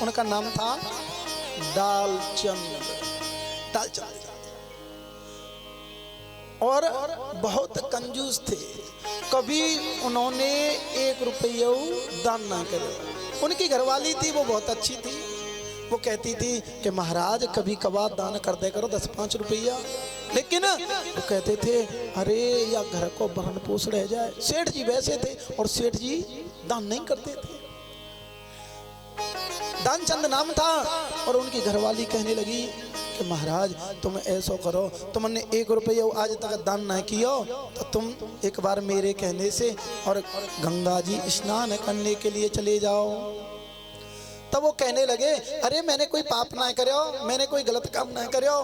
उनका नाम था दालचंद। दालचंद और बहुत कंजूस थे। कभी उन्होंने 1 रुपया दान ना करे। उनकी घरवाली थी वो बहुत अच्छी थी। वो कहती थी कि महाराज कभी कभार दान कर दे करो 10-5 रुपया। लेकिन वो कहते थे अरे या घर को भरण पोष रह जाए। सेठ जी वैसे थे और सेठ जी दान नहीं करते थे। दानचंद नाम था। और उनकी घरवाली कहने लगी कि महाराज तुम ऐसा करो, तुमने 1 रुपया आज तक दान ना किया तो तुम एक बार मेरे कहने से और गंगा जी स्नान करने के लिए चले जाओ। तब वो कहने लगे अरे मैंने कोई पाप ना करो, मैंने कोई गलत काम ना करो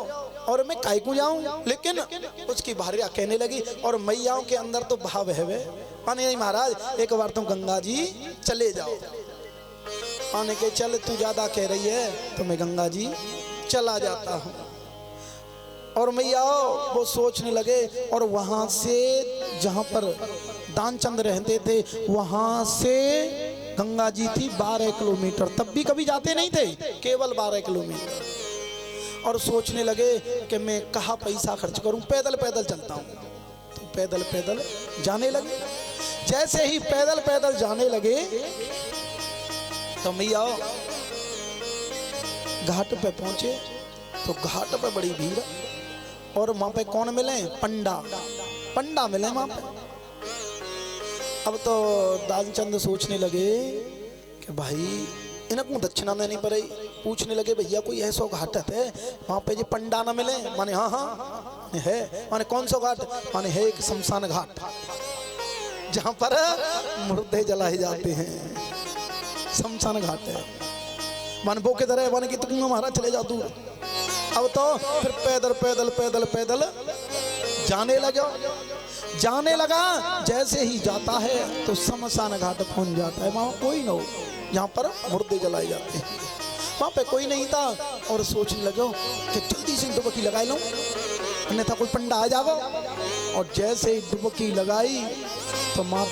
और मैं काहे को जाऊं। लेकिन उसकी भार्या कहने लगी और मैयाओं के अंदर तो भाव है वे। माने नहीं महाराज एक बार तुम गंगा जी चले जाओ। आने के चल तू ज्यादा कह रही है तो मैं गंगा जी चला जाता हूँ। और मैयाओं वो सोचने लगे और वहां से जहां पर दानचंद रहते थे वहां से गंगा जी थी 12 किलोमीटर। तब भी कभी जाते नहीं थे, केवल 12 किलोमीटर। और सोचने लगे कि मैं कहाँ पैसा खर्च करूं, पैदल पैदल चलता हूं। तो पैदल पैदल जाने लगे। जैसे ही पैदल पैदल जाने लगे तो मैया घाट पे पहुंचे तो घाट पे बड़ी भीड़। और वहां पे कौन मिले? पंडा मिले वहां पे। अब तो दानचंद सोचने लगे कि भाई इनको दक्षिणा देनी पड़े। पूछने लगे भैया कोई ऐसा घाट है वहां पे जो पंडा ना मिले? माने हाँ है। माने कौन सा घाट? माने है एक शमशान घाट जहां पर मुर्दे जलाए जाते हैं। शमशान घाट है। माने वो किधर है? माने कि तुम हमारा चले जाओ दूर। अब तो फिर पैदल पैदल पैदल पैदल जाने लगा। जैसे ही जाता है तो शमशान घाट पहुंच जाता है। वहां कोई ना हो जहां पर मुर्दे जलाए जाते हैं। वहां पे कोई नहीं था और सोचने लगे कि जल्दी से डुबकी लगा लूं अन्यथा कोई पंडा आ जाएगा। और जैसे ही डुबकी लगाई तो माँ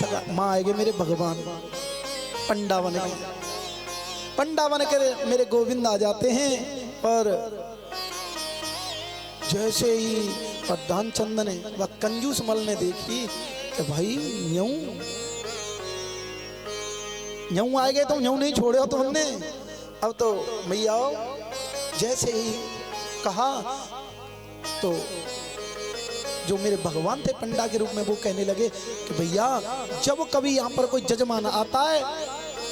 आएंगे मेरे भगवान। पंडा बन कर मेरे गोविंद आ जाते हैं। और जैसे ही और दानचंद ने वह कंजूस मल ने देखी कि भाई न्यू आए गए तो न्यू नहीं छोड़े हो तो हमने। अब तो मैया जैसे ही कहा तो जो मेरे भगवान थे पंडा के रूप में वो कहने लगे कि भैया जब कभी यहाँ पर कोई जजमान आता है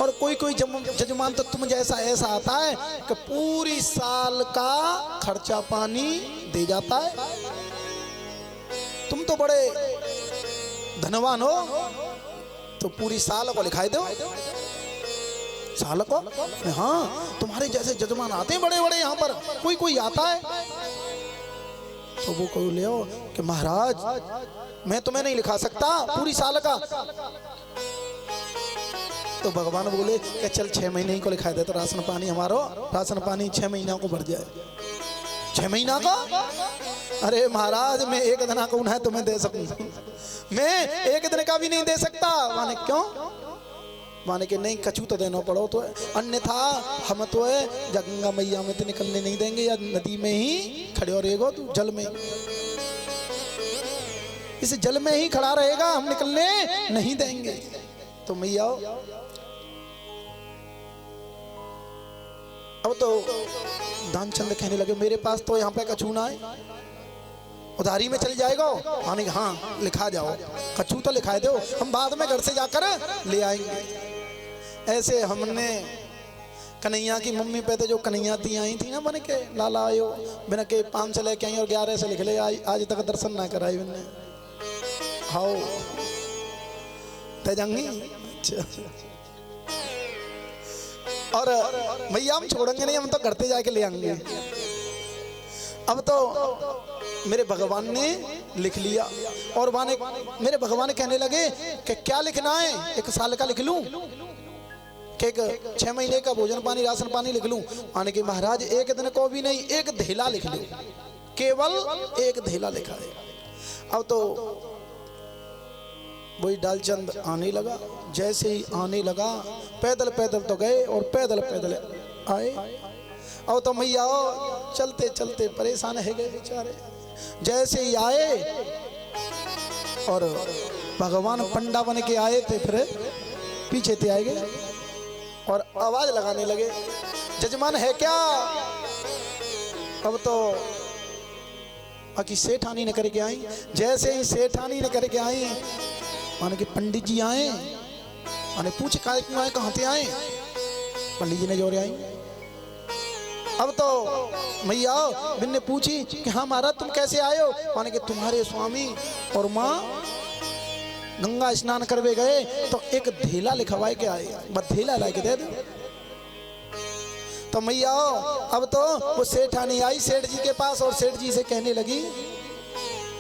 और कोई जजमान तो तुम जैसा ऐसा आता है कि पूरी साल का खर्चा पानी दे जाता है। तुम तो बड़े धनवान हो तो पूरी साल को लिखाई दो। साल को? हाँ तुम्हारे जैसे जजमान आते हैं बड़े बड़े यहाँ पर। कोई आता है तो वो कोई ले आओ कि महाराज मैं तुम्हें नहीं लिखा सकता पूरी साल का। तो भगवान बोले कि चल 6 महीने को लिखा दे तो राशन पानी हमारो राशन पानी 6 महीना को बढ़ जाए। 6 महीना का? अरे महाराज मैं 1 दिन का उन्हें तुम्हें दे सकूं, मैं 1 दिन का भी नहीं दे सकता। माने क्यों? माने कि नहीं कछू तो देना पड़ो तो अन्यथा हम तो है गंगा मैया में तो निकलने नहीं देंगे या नदी में ही खड़े हो रहेगा तू जल में। इस जल में ही खड़ा रहेगा हम निकलने नहीं देंगे। तो मैया अब तो दानचंद कहने लगे मेरे पास तो यहाँ पे कछू ना है, उधारी में चल जाएगा। माने हाँ लिखा जाओ, कछू तो लिखा दो, हम बाद में घर से जाकर ले आएंगे। ऐसे हमने कन्हैया की मम्मी पे तो जो कन्हैया थी आई थी ना बन के लाला आयो बिना के 5 से लेके आई और 11 से लिख ले आज तक दर्शन ना कराई मैंने। हाओ तेजंगी और भैया हम छोड़ेंगे नहीं, हम तो करते जाके ले आएंगे। अब तो मेरे भगवान ने लिख लिया और मेरे भगवान कहने लगे कि क्या लिखना है? 1 साल का लिख लूं कि 6 महीने का भोजन पानी राशन पानी लिख लूं? माने कि महाराज 1 दिन को भी नहीं 1 धेला लिख लो, केवल 1 धेला लिखा है। अब तो वही दालचंद आने लगा। जैसे ही आने लगा पैदल पैदल तो गए और पैदल पैदल आए। और तो मैया चलते चलते परेशान है गए बेचारे। जैसे ही आए और भगवान पंडा बन के आए थे, फिर पीछे थे आए गए और आवाज लगाने लगे, जजमान है क्या? अब तो बाकी सेठानी ने करके आई। जैसे ही सेठानी ने करके आई, माने कि पंडित जी आए, माने पूछ का क्यों आए, कहाँ से आए? पंडित जी ने जोरे आई। अब तो मैया बिन्ने पूछी कि हाँ महाराज तुम कैसे आए हो? माने कि तुम्हारे स्वामी और माँ गंगा स्नान करवे गए तो एक धेला लिखवाए के आए, बस धेला ला के दे दो। तो मैया अब तो वो सेठानी आई सेठ जी के पास और सेठ जी से कहने लगी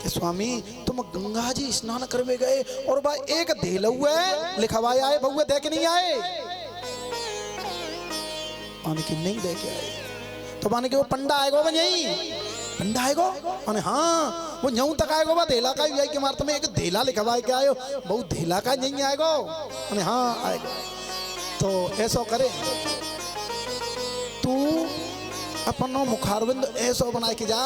कि स्वामी तुम गंगा जी स्नान करवे गए और भाई एक धेला है लिखवाए आए, बहुए दे के नहीं आए? माने कि नहीं दे के आए। तो माने कि वो पंडा आएगा वो यही पंडा आएगा? माने हाँ वो यूं तक आएगा, धेला का भी आई कि मारता में एक धेला लिखवाए के आयो, बहुत धेला का नहीं आएगा? माने हाँ आएगा। तो ऐसा करे तू अपनो मुखारबिंद ऐसा बना के जा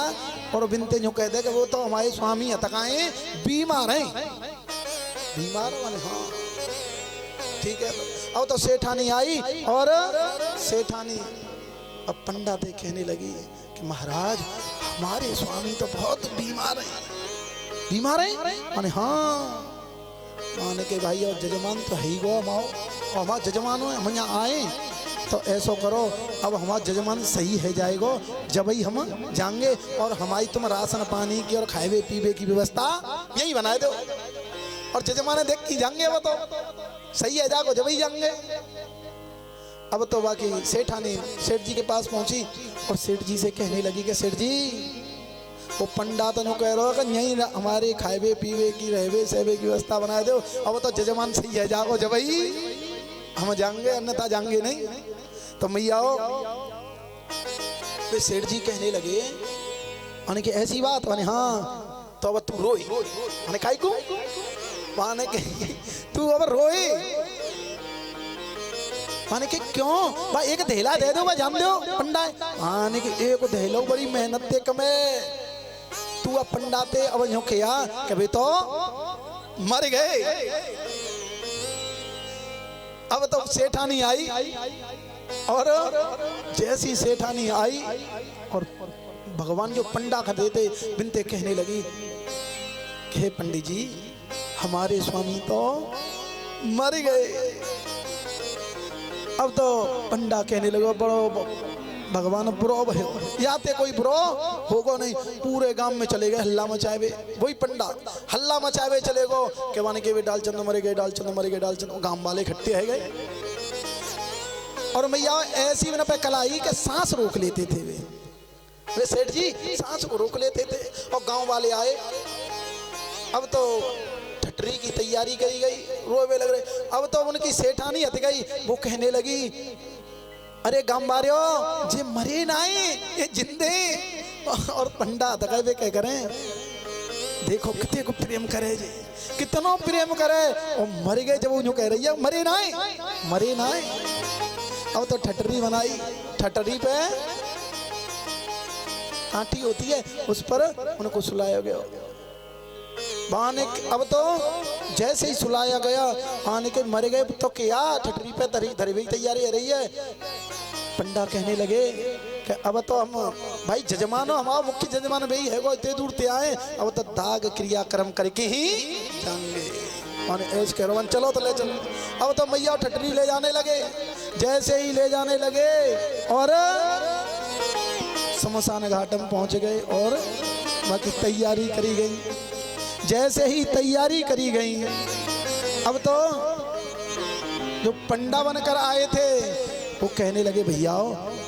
और बिनते जो कह दे कि वो तो हमारे स्वामी हतकाए बीमार हैं, बीमार माने हाँ ठीक है। अब तो सेठानी आई और सेठानी अब पंडा से कहने लगी कि महाराज हमारे स्वामी तो बहुत बीमार हैं। बीमार हैं? माने हाँ। माने के भाई और जजमान तो है ही गो माओ, और हमारा जजमान हो हम यहाँ आए तो ऐसा करो अब हमारा जजमान सही है जाएगा जब ही हम जाएंगे और हमारी तुम राशन पानी की और खाए पीवे की व्यवस्था यही बनाए दो और जजमान देख के जाएंगे, वो तो सही है जागो जब ही जाएंगे। अब तो बाकी सेठानी सेठ जी के पास पहुंची और सेठ जी से कहने लगी कि सेठ जी वो पंडा तो कह रहा कि यही हमारे खाए पीवे की रहवे सहवे की व्यवस्था बनाए दो, अब तो जजमान सही है जागो जब ही हम जाएंगे अन्यथा जाएंगे नहीं। तो मैया सेठ जी कहने लगे माने कि ऐसी बात? माने हाँ। तो अब तू रोई? माने काई को? माने कि तू अब रोई? माने कि क्यों भाई एक धेला दे दो, जान दो पंडा है। माने कि एक धेलो बड़ी मेहनत ते कमे, तू अब पंडा ते अब यूं किया कभी तो मर गए। अब तो सेठानी आई और जैसी सेठानी आई और भगवान जो पंडा का देते बिनते कहने लगी कि पंडित जी हमारे स्वामी तो मर गए। अब तो पंडा कहने लगा बड़ो भगवान बुरो है या ते कोई बुरो होगो नहीं, पूरे गांव में चले गए हल्ला मचाए, वही पंडा हल्ला मचाए चले गो के माने के वे डालचंद मरे गए, डालचंद मरे गए, डालचंद गांव वाले इकट्ठे है गए। और मैया ऐसी में पे कलाई के सांस रोक लेते थे वे सेठ जी सांस को रोक लेते थे और गांव वाले आए। अब तो ठटरी की तैयारी करी गई, रोवे लग रहे। अब तो उनकी सेठानी हट गई, वो कहने लगी अरे गांव वाले जे मरे नाई ये जिंदे। और पंडा दगाए वे क्या करें, देखो कितने को प्रेम करे जी, कितना प्रेम करे और मर गए जब वो कह रही है मरे नाई मरे नाई। अब तो ठटरी बनाई, ठटरी पे आटी होती है उस पर उनको सुलाया गया। आने अब तो जैसे ही सुलाया गया आने के मर गए तो क्या ठटरी पे धरी हुई तैयारी हो रही है। पंडा कहने लगे कि अब तो हम भाई जजमान हो, हमारा मुख्य जजमान भाई है वो इतने दूर से आए, अब तो दाग क्रियाक्रम करके ही जाएंगे। ऐसे कह रहा चलो तो ले चलो। अब तो मैया ठटरी ले जाने लगे, जैसे ही ले जाने लगे और शमशान घाट में पहुंच गए और बाकी तैयारी करी गई। जैसे ही तैयारी करी गई अब तो जो पंडा बनकर आए थे वो कहने लगे भैया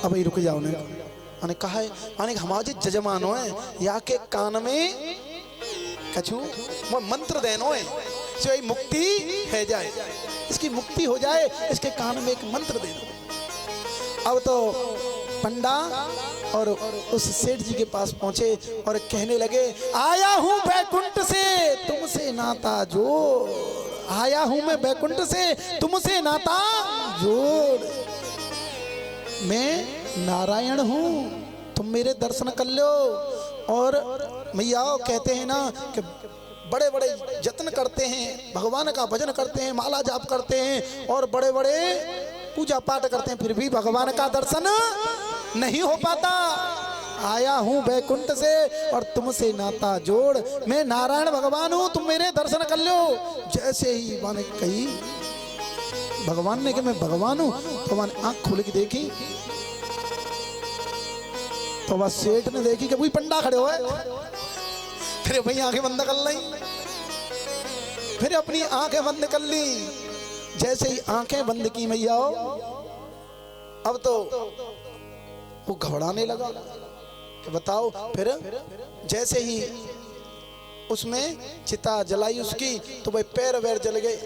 अब ही रुक जाओ ने। मैंने कहा है माने हमारे जजमान है या के कान में कछु वो मंत्र देनो है जो मुक्ति है जाए, इसकी मुक्ति हो जाए, इसके कान में एक मंत्र दे दो। अब तो पंडा और उस सेठ जी के पास पहुंचे और कहने लगे आया हूं बैकुंठ से तुमसे नाता जोड़, आया हूं मैं बैकुंठ से तुमसे नाता जोड़। मैं नारायण हूँ, तुम मेरे दर्शन कर लो। और मैया कहते हैं ना कि बड़े बड़े यत्न करते हैं, भगवान का भजन करते हैं, माला जाप करते हैं और बड़े बड़े पूजा पाठ करते हैं, फिर भी भगवान का दर्शन नहीं हो पाता। आया हूँ वैकुंठ से और तुमसे नाता जोड़, मैं नारायण भगवान हूँ, तुम मेरे दर्शन कर लो। जैसे ही मैंने कही भगवान ने कि मैं भगवान हूँ, तो मैंने आंख खोल के देखी तो बस सेठ ने देखी कि वही पंडा खड़े हुए, फिर वही आंखें बंद कर ली, फिर अपनी आंखें बंद कर ली। जैसे ही आंखें बंद की मैया अब तो वो घबराने लगा कि बताओ। फिर जैसे ही उसमें चिता जलाई उसकी तो भाई पैर वैर जल गए,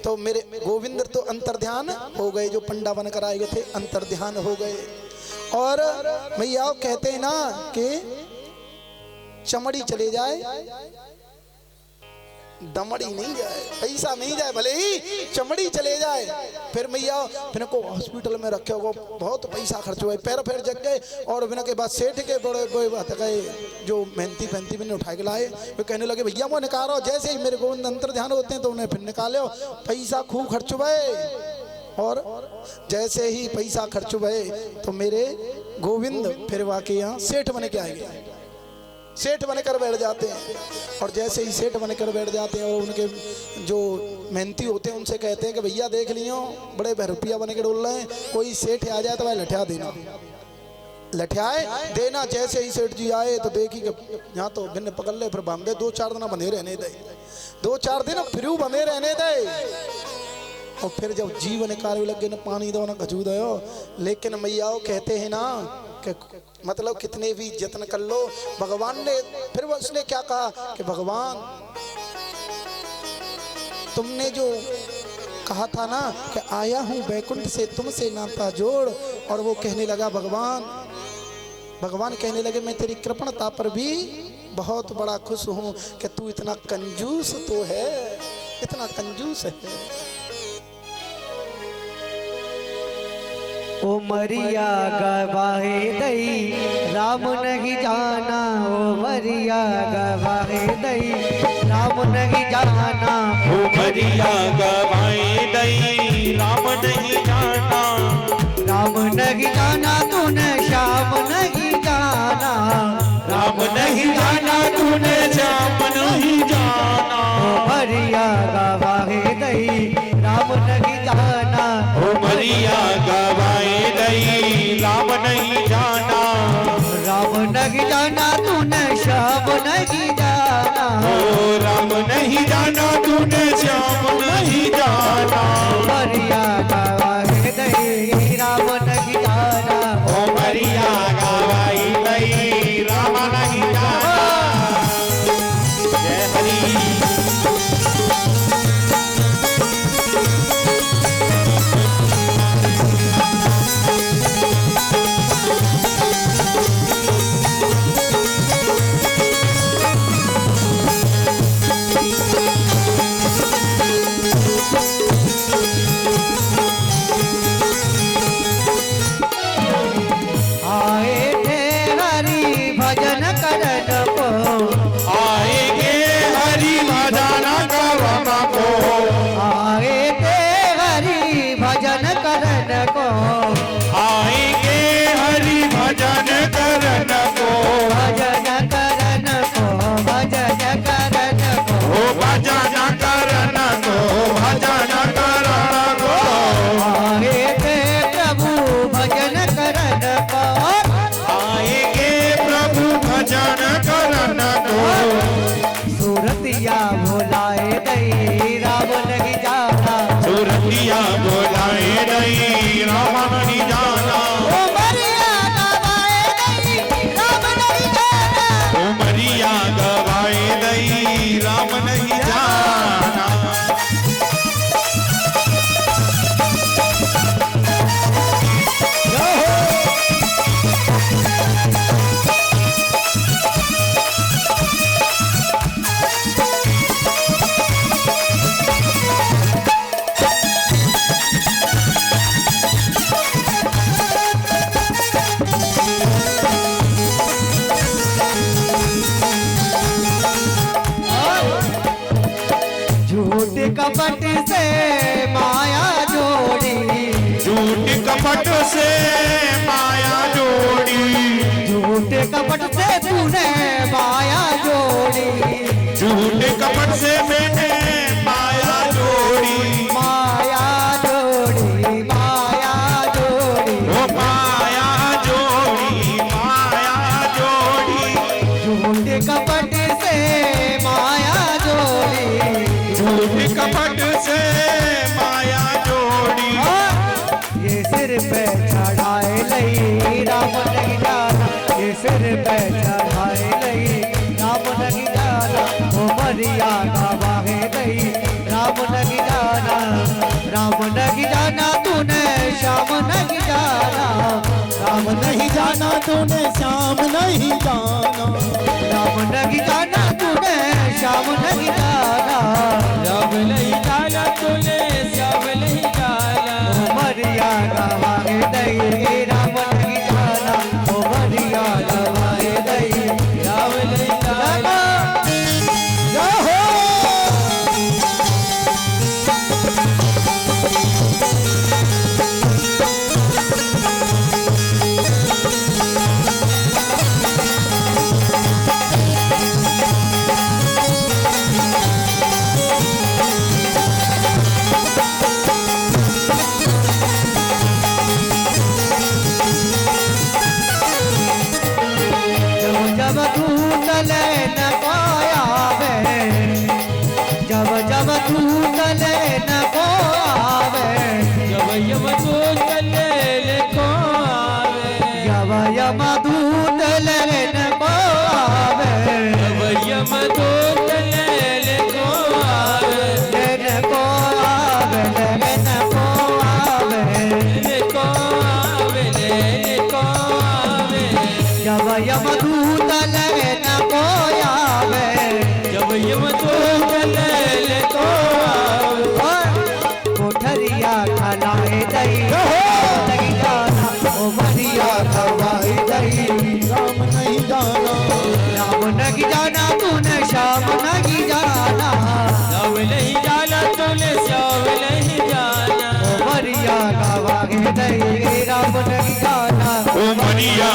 तो मेरे गोविंद तो अंतर्ध्यान हो गए, जो पंडा बनकर आए गए थे अंतर्ध्यान हो गए। और मैया कहते हैं ना कि चमड़ी चले जाए दमड़ी नहीं जाए, पैसा नहीं जाए, भले ही चमड़ी चले जाए। फिर मैया फिर को हॉस्पिटल में रखे हो, बहुत पैसा खर्च हुआ, पैर फिर जग गए। और बिना के बाद सेठ के बड़े गए जो मेहनती फैंती मैंने उठा के लाए, वे कहने लगे भैया वो निकालो। जैसे ही मेरे गोविंद अंतर ध्यान होते हैं तो उन्हें फिर निकाले, पैसा खूब खर्च हुए। और जैसे ही पैसा खर्च हुए तो मेरे गोविंद फिर वाकई यहाँ सेठ बन के आएंगे, सेठ बनकर बैठ जाते हैं। और जैसे ही सेठ बनकर बैठ जाते हैं और उनके जो मेहनती होते हैं उनसे कहते हैं कि भैया देख लियो बड़े रुपया बन के डोल रहे हैं, कोई सेठ आ जाए तो भाई लठिया देना, लठियाए देना। जैसे ही सेठ जी आए तो देखी कि यहाँ तो भिन्न पकड़ ले, फिर बांधे 2-4 दिन बंधे रहने दे, 2-4 दिन फिर बंधे रहने दे। और फिर जब जीवन कार्य लगे न पानी दो न खजू दो। लेकिन मैया कहते हैं ना कि मतलब कितने भी यत्न कर लो, भगवान ने फिर उसने क्या कहा कि भगवान तुमने जो कहा था ना कि आया हूँ वैकुंठ से तुमसे नाता जोड़। और वो कहने लगा भगवान कहने लगे मैं तेरी कृपणता पर भी बहुत बड़ा खुश हूँ कि तू इतना कंजूस तो है, इतना कंजूस है। ओ मरिया गवाहे दई राम नहीं जाना, ओ मरिया गवाहे दई राम नहीं जाना, ओ मरिया गवाहे दई राम नहीं जाना, राम नहीं जाना तूने श्याम नहीं जाना, राम नहीं जाना तूने श्याम नहीं जाना। ओ मरिया गवाहे दई राम नहीं जाना, ओ मरिया गवाहे दई राम नहीं जाना, राम नहीं जाना तूने श्याम नहीं जाना, ओ राम नहीं जाना तूने श्याम नहीं जाना। मरिया गवाहे दई राम नहीं जाना, ओ मरिया गवाहे दई राम नहीं जाना। जय हरि। बोलाए दई राम नहीं जाना, सूरतिया बोलाए दई राम नहीं जाना, ओ मरिया गवाए दई कपट से माया जोड़ी, झूठ कपट से माया जोड़ी, झूठ कपट से तूने माया जोड़ी, झूठ कपट से मैंने माया जोड़ी, माया जोड़ी, माया जोड़ी, ओ माया जोड़ी, माया जोड़ी, झूठ कपट से माया जोड़ी, झूठ कपट से माया जोड़ी। ये सिर पे चढ़ाए लई राम नहीं जाना, ये सिर पे चढ़ाए लई राम नहीं जाना, ओ मरिया गवाहे लई राम नहीं जाना, राम नहीं जाना तूने श्याम नहीं जाना, राम नहीं जाना तूने श्याम नहीं जाना, राम नहीं जाना तूने श्याम नहीं जाना, राम नहीं जाना तूने श्याम नहीं जाना, मरिया गवाहे दई राम नहीं जाना, ओ मरिया गवाहे दई राम नहीं जाना। जब तू तले न पायावे, जब जब तू तले न पायावे, जब यम तो चले को आवे, जब यम दूत ले न पायावे, जब यम तो चले को आवे, लेन को आवे, लेन को आवे, ले को आवे, ले को आवे, जब यम दूत ले न पायावे, जब यम तो चले को आवे, कोठरिया खलाए दई नहीं जाना, ओ मरिया खवाए दई राम नहीं जाना, राम नहीं जाना तूने श्याम नहीं जाना, राम नहीं जाना तूने श्याम नहीं जाना, ओ मरिया गवागे दई राम नहीं जाना, ओ मरिया